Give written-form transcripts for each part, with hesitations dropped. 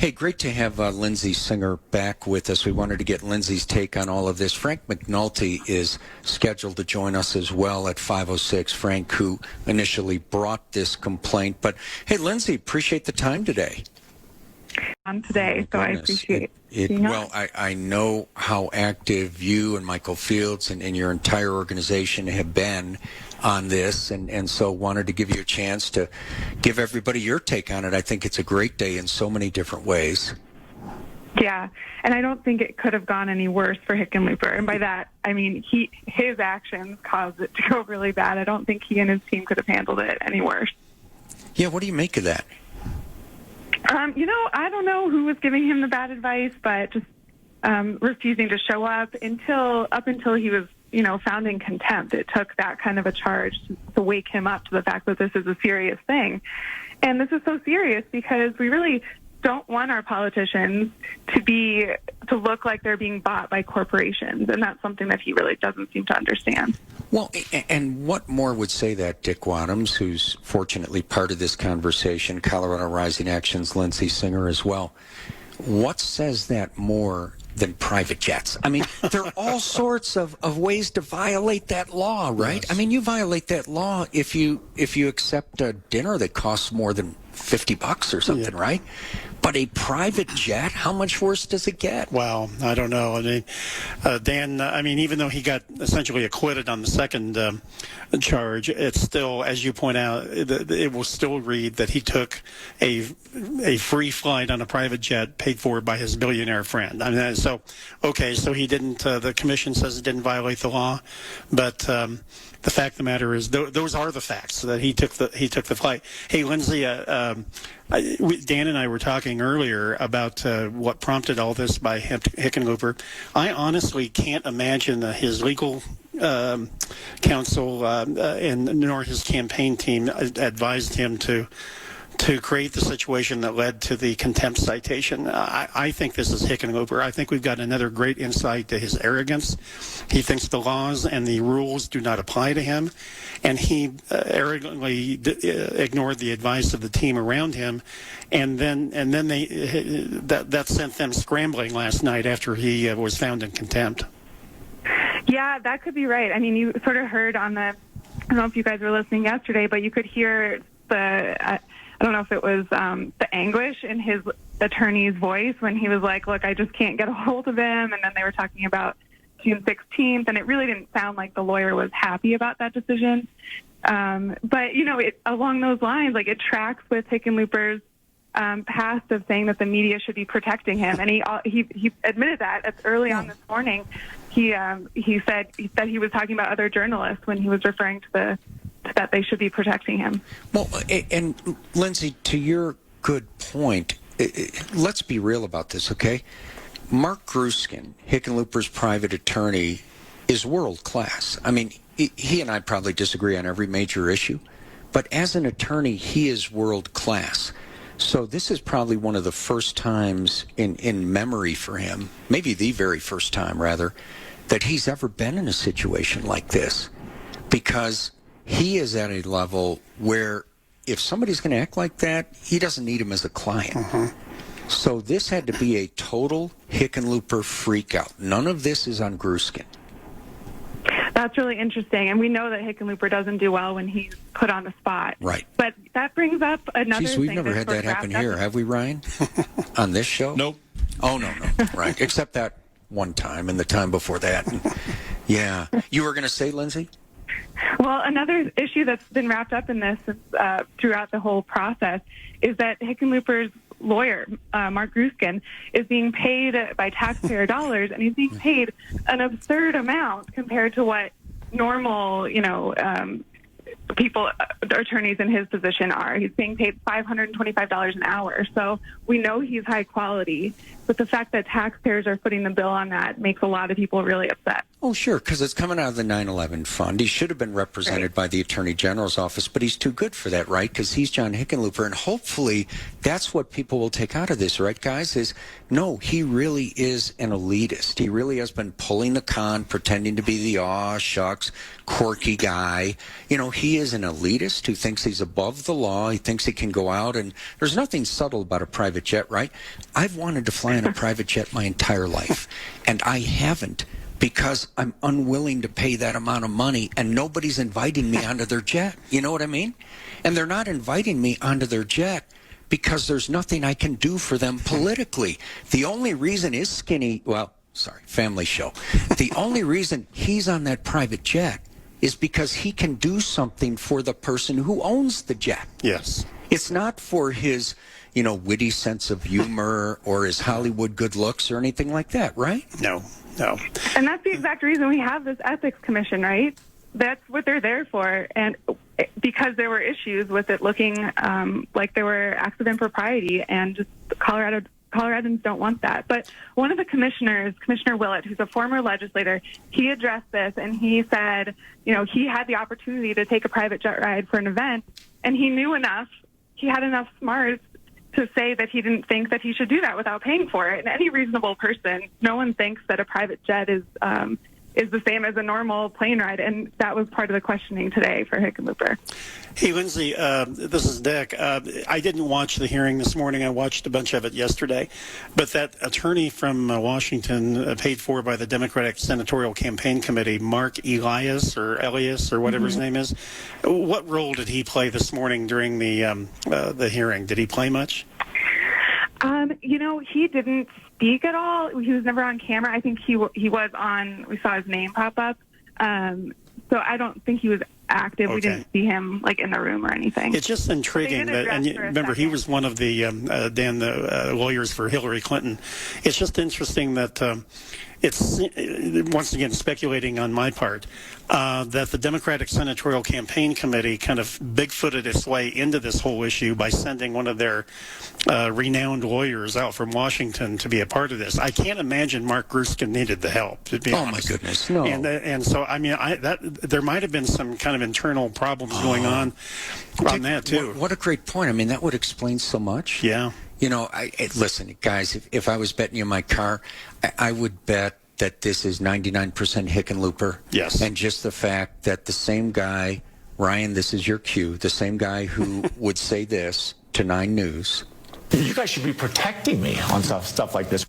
Hey, great to have Lindsey Singer back with us. We wanted to get Lindsey's take on all of this. Frank McNulty is scheduled to join us as well at 5:06. Frank, who initially brought this complaint. But, hey, Lindsey, appreciate the time today. Today, so I appreciate it. Well, I know how active you and Michael Fields and your entire organization have been on this, and so wanted to give you a chance to give everybody your take on it. I think it's a great day in so many different ways. Yeah, and I don't think it could have gone any worse for Hickenlooper. And by that, I mean his actions caused it to go really bad. I don't think he and his team could have handled it any worse. Yeah, what do you make of that? I don't know who was giving him the bad advice, but just refusing to show up until he was, found in contempt. It took that kind of a charge to wake him up to the fact that this is a serious thing. And this is so serious because we really don't want our politicians to look like they're being bought by corporations, and that's something that he really doesn't seem to understand. Well, and what more would say that Dick Wadhams, who's fortunately part of this conversation, Colorado Rising Action's Lindsey Singer as well, what says that more than private jets? I mean, there are all sorts of ways to violate that law, right? Yes. I mean, you violate that law if you accept a dinner that costs more than $50 or something, right? But a private jet, how much worse does it get? Well, I don't know. I mean, Dan, even though he got essentially acquitted on the second charge, it's still, as you point out, it will still read that he took a free flight on a private jet paid for by his billionaire friend. I mean, so he didn't, the commission says it didn't violate the law, but the fact of the matter is those are the facts, that he took the flight. Hey, Lindsey, Dan and I were talking earlier about what prompted all this by Hickenlooper. I honestly can't imagine his legal counsel and nor his campaign team advised him to create the situation that led to the contempt citation. I think this is Hickenlooper. I think we've got another great insight to his arrogance. He thinks the laws and the rules do not apply to him, and he arrogantly ignored the advice of the team around him, and then that sent them scrambling last night after he was found in contempt. Yeah, that could be right. I mean, you sort of heard on I don't know if you guys were listening yesterday, but you could hear I don't know if it was the anguish in his attorney's voice when he was like, look, I just can't get a hold of him. And then they were talking about June 16th, and it really didn't sound like the lawyer was happy about that decision. But, along those lines, it tracks with Hickenlooper's past of saying that the media should be protecting him. And he admitted that early on this morning. He said he was talking about other journalists when he was referring to that they should be protecting him. Well, and Lindsey, to your good point, let's be real about this, okay? Mark Gruskin, Hickenlooper's private attorney, is world class. I mean, he and I probably disagree on every major issue, but as an attorney, he is world class. So this is probably one of the first times in memory for him, maybe the very first time, rather, that he's ever been in a situation like this, because he is at a level where if somebody's going to act like that, he doesn't need him as a client. Uh-huh. So this had to be a total Hickenlooper freakout. None of this is on Gruskin. That's really interesting. And we know that Hickenlooper doesn't do well when he's put on the spot. Right. But that brings up another thing. We've never had that happen here, have we, Ryan? On this show? Nope. Oh, no. Right. Except that one time and the time before that. Yeah. You were going to say, Lindsey? Well, another issue that's been wrapped up in this throughout the whole process is that Hickenlooper's lawyer, Mark Gruskin, is being paid by taxpayer dollars, and he's being paid an absurd amount compared to what normal, attorneys in his position are. He's being paid $525 an hour. So we know he's high quality, but the fact that taxpayers are footing the bill on that makes a lot of people really upset. Oh, sure, because it's coming out of the 9/11 fund. He should have been represented by the Attorney General's office, but he's too good for that, right? Because he's John Hickenlooper, and hopefully that's what people will take out of this, right, guys? Is no, he really is an elitist. He really has been pulling the con, pretending to be the aw shucks, quirky guy. You know, he is an elitist who thinks he's above the law. He thinks he can go out, and there's nothing subtle about a private jet, right? I've wanted to fly in a private jet my entire life, and I haven't, because I'm unwilling to pay that amount of money, and nobody's inviting me onto their jet. You know what I mean? And they're not inviting me onto their jet because there's nothing I can do for them politically. The only reason is family show. The only reason he's on that private jet is because he can do something for the person who owns the jet. Yes. It's not for his, witty sense of humor or his Hollywood good looks or anything like that, right? No. And that's the exact reason we have this ethics commission, right? That's what they're there for. And because there were issues with it looking like there were acts of impropriety, and just Coloradans don't want that. But one of the commissioners, Commissioner Willett, who's a former legislator, he addressed this, and he said, he had the opportunity to take a private jet ride for an event, and he had enough smarts to say that he didn't think that he should do that without paying for it. And any reasonable person, no one thinks that a private jet is the same as a normal plane ride. And that was part of the questioning today for Hickenlooper. Hey, Lindsey, this is Dick. I didn't watch the hearing this morning. I watched a bunch of it yesterday. But that attorney from Washington, paid for by the Democratic Senatorial Campaign Committee, Mark Elias or whatever his name is, what role did he play this morning during the hearing? Did he play much? He didn't speak at all. He was never on camera. I think he was on. We saw his name pop up. So I don't think he was active. Okay. We didn't see him in the room or anything. It's just intriguing that, and remember, he was one of the lawyers for Hillary Clinton. It's just interesting that it's once again speculating on my part that the Democratic Senatorial Campaign Committee kind of bigfooted its way into this whole issue by sending one of their renowned lawyers out from Washington to be a part of this. I can't imagine Mark Gruskin needed the help, to be honest. My goodness, no. And so there might have been some kind of internal problems going on that too. What a great point. I mean, that would explain so much. Yeah. Listen, guys, if I was betting you my car, I would bet that this is 99% Hickenlooper. Yes. And just the fact that the same guy, Ryan, this is your cue, the same guy who would say this to 9 News. You guys should be protecting me on stuff like this.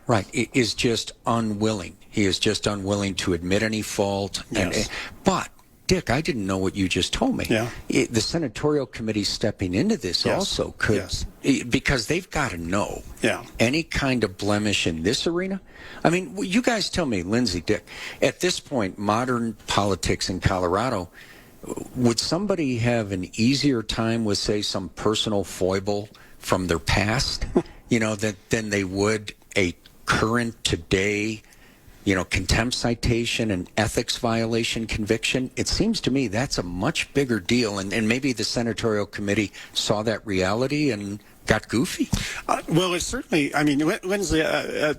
Right, is just unwilling. He is just unwilling to admit any fault. Yes. But, Dick, I didn't know what you just told me. Yeah. The Senatorial Committee stepping into this also could, because they've got to know any kind of blemish in this arena. I mean, you guys tell me, Lindsey, Dick, at this point, modern politics in Colorado, would somebody have an easier time with, say, some personal foible from their past, than they would a current today, contempt citation and ethics violation conviction? It seems to me that's a much bigger deal, and maybe the Senatorial Committee saw that reality and got goofy. Well, it's certainly. I mean, Lindsey, I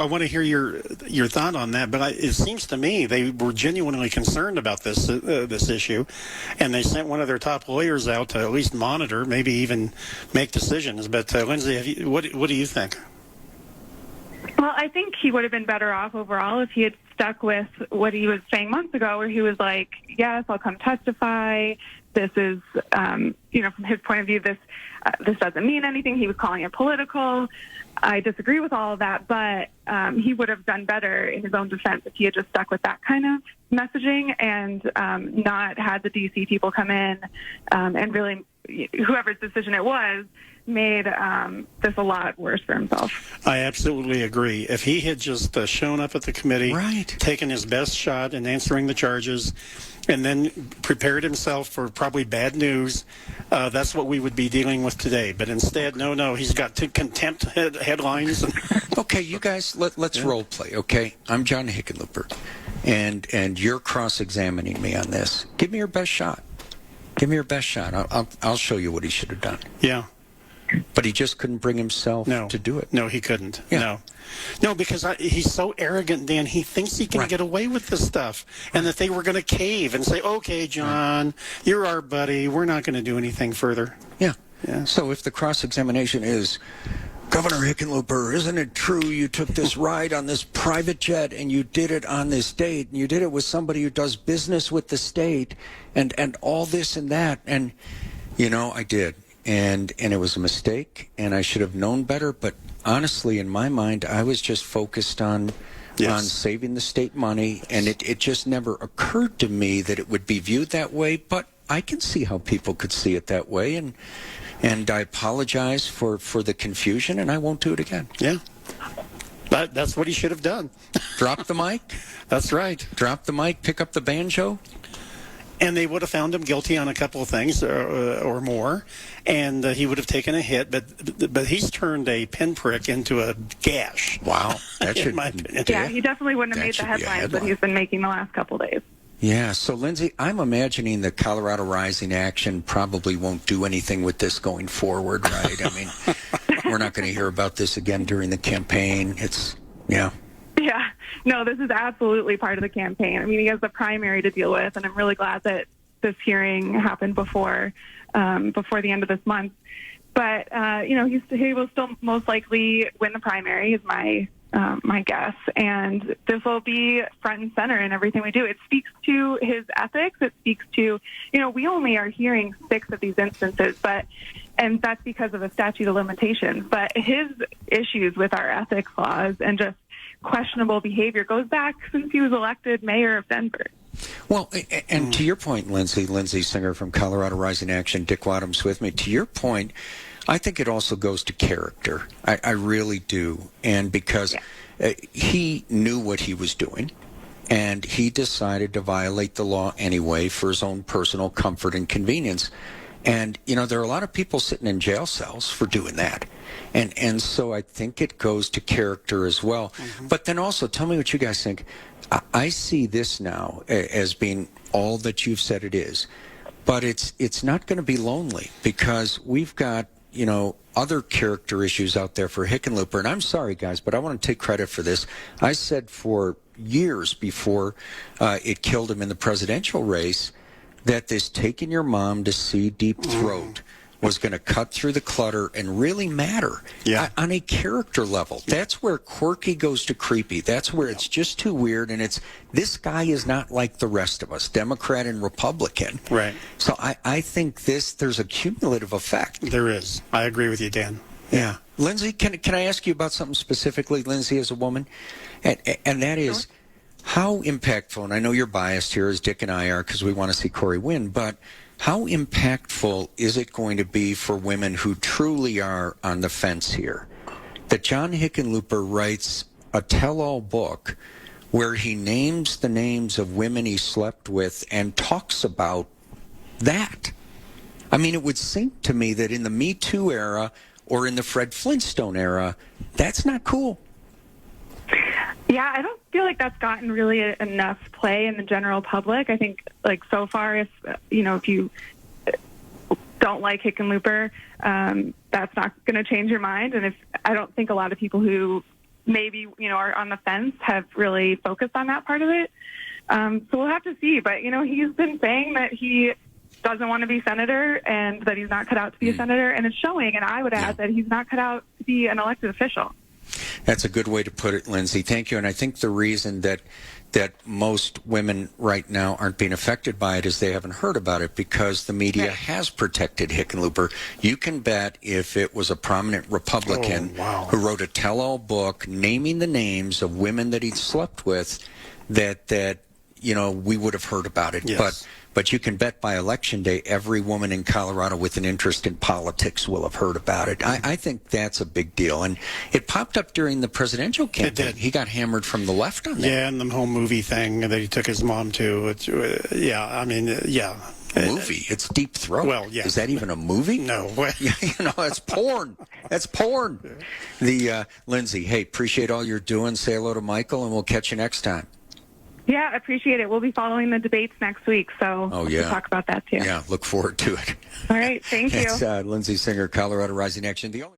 want to hear your thought on that. But it seems to me they were genuinely concerned about this issue, and they sent one of their top lawyers out to at least monitor, maybe even make decisions. But Lindsey, what do you think? Well, I think he would have been better off overall if he had stuck with what he was saying months ago, where he was like, yes, I'll come testify. This is, from his point of view, this doesn't mean anything. He was calling it political. I disagree with all of that, but he would have done better in his own defense if he had just stuck with that kind of messaging and not had the D.C. people come in and really, whoever's decision it was, made this a lot worse for himself. I absolutely agree. If he had just shown up at the committee, taken his best shot in answering the charges, and then prepared himself for probably bad news, that's what we would be dealing with today. But instead, no, he's got contempt headlines. Okay, you guys, let's role play, okay? I'm John Hickenlooper, and you're cross-examining me on this. Give me your best shot. Give me your best shot. I'll show you what he should have done. Yeah. But he just couldn't bring himself to do it. No, he couldn't. Yeah. No, because he's so arrogant, Dan. He thinks he can get away with this stuff, and that they were going to cave and say, "Okay, John, you're our buddy. We're not going to do anything further." Yeah. Yeah. So if the cross-examination is, Governor Hickenlooper, isn't it true you took this ride on this private jet and you did it on this date and you did it with somebody who does business with the state and all this and that? And, I did. And it was a mistake and I should have known better. But honestly, in my mind, I was just focused on saving the state money. And it just never occurred to me that it would be viewed that way. But I can see how people could see it that way. And I apologize for the confusion, and I won't do it again. Yeah. That's what he should have done. Drop the mic. That's right. Drop the mic, pick up the banjo. And they would have found him guilty on a couple of things or more, and he would have taken a hit. But he's turned a pinprick into a gash. Wow. That should, in my opinion. Yeah, he definitely wouldn't have made the headlines that he's been making the last couple of days. Yeah, so Lindsey, I'm imagining the Colorado Rising Action probably won't do anything with this going forward, right? I mean, we're not going to hear about this again during the campaign. Yeah, no, this is absolutely part of the campaign. I mean, he has the primary to deal with, and I'm really glad that this hearing happened before the end of this month. But, he will still most likely win the primary, is my guess, and this will be front and center in everything we do. It speaks to his ethics. It speaks to, we only are hearing 6 of these instances, and that's because of the statute of limitations. But his issues with our ethics laws and just questionable behavior goes back since he was elected mayor of Denver. Well, and to your point, Lindsey Singer from Colorado Rising Action, Dick Wadham's with me. To your point, I think it also goes to character. I really do. And because he knew what he was doing, and he decided to violate the law anyway for his own personal comfort and convenience. And, there are a lot of people sitting in jail cells for doing that. And so I think it goes to character as well. Mm-hmm. But then also, tell me what you guys think. I see this now as being all that you've said it is. But it's not going to be lonely because we've got, other character issues out there for Hickenlooper. And I'm sorry, guys, but I want to take credit for this. I said for years before it killed him in the presidential race that this taking your mom to see Deep Throat was going to cut through the clutter and really matter on a character level. That's where quirky goes to creepy. That's where it's just too weird, and this guy is not like the rest of us, Democrat and Republican. Right. So I think there's a cumulative effect. There is. I agree with you, Dan. Yeah. Lindsey, can I ask you about something specifically, Lindsey, as a woman? And that is how impactful, and I know you're biased here as Dick and I are because we want to see Corey win, but how impactful is it going to be for women who truly are on the fence here that John Hickenlooper writes a tell-all book where he names the names of women he slept with and talks about that? I mean, it would seem to me that in the Me Too era or in the Fred Flintstone era, that's not cool. Yeah, I don't feel like that's gotten really enough play in the general public. I think, so far, if you don't like Hickenlooper, that's not going to change your mind. And I don't think a lot of people who maybe, are on the fence have really focused on that part of it. So we'll have to see. But, he's been saying that he doesn't want to be senator and that he's not cut out to be a senator. And it's showing. And I would add that he's not cut out to be an elected official. That's a good way to put it, Lindsey. Thank you. And I think the reason that most women right now aren't being affected by it is they haven't heard about it because the media has protected Hickenlooper. You can bet if it was a prominent Republican who wrote a tell-all book naming the names of women that he'd slept with, that we would have heard about it. Yes. But you can bet by Election Day, every woman in Colorado with an interest in politics will have heard about it. I think that's a big deal. And it popped up during the presidential campaign. It did. He got hammered from the left on that. Yeah, and the whole movie thing that he took his mom to. Movie? It's Deep Throat. Well, yeah. Is that even a movie? No. That's porn. That's porn. Lindsey, hey, appreciate all you're doing. Say hello to Michael, and we'll catch you next time. Yeah, appreciate it. We'll be following the debates next week, so we'll talk about that too. Yeah, look forward to it. All right, thank you. It's Lindsey Singer, Colorado Rising Action. The only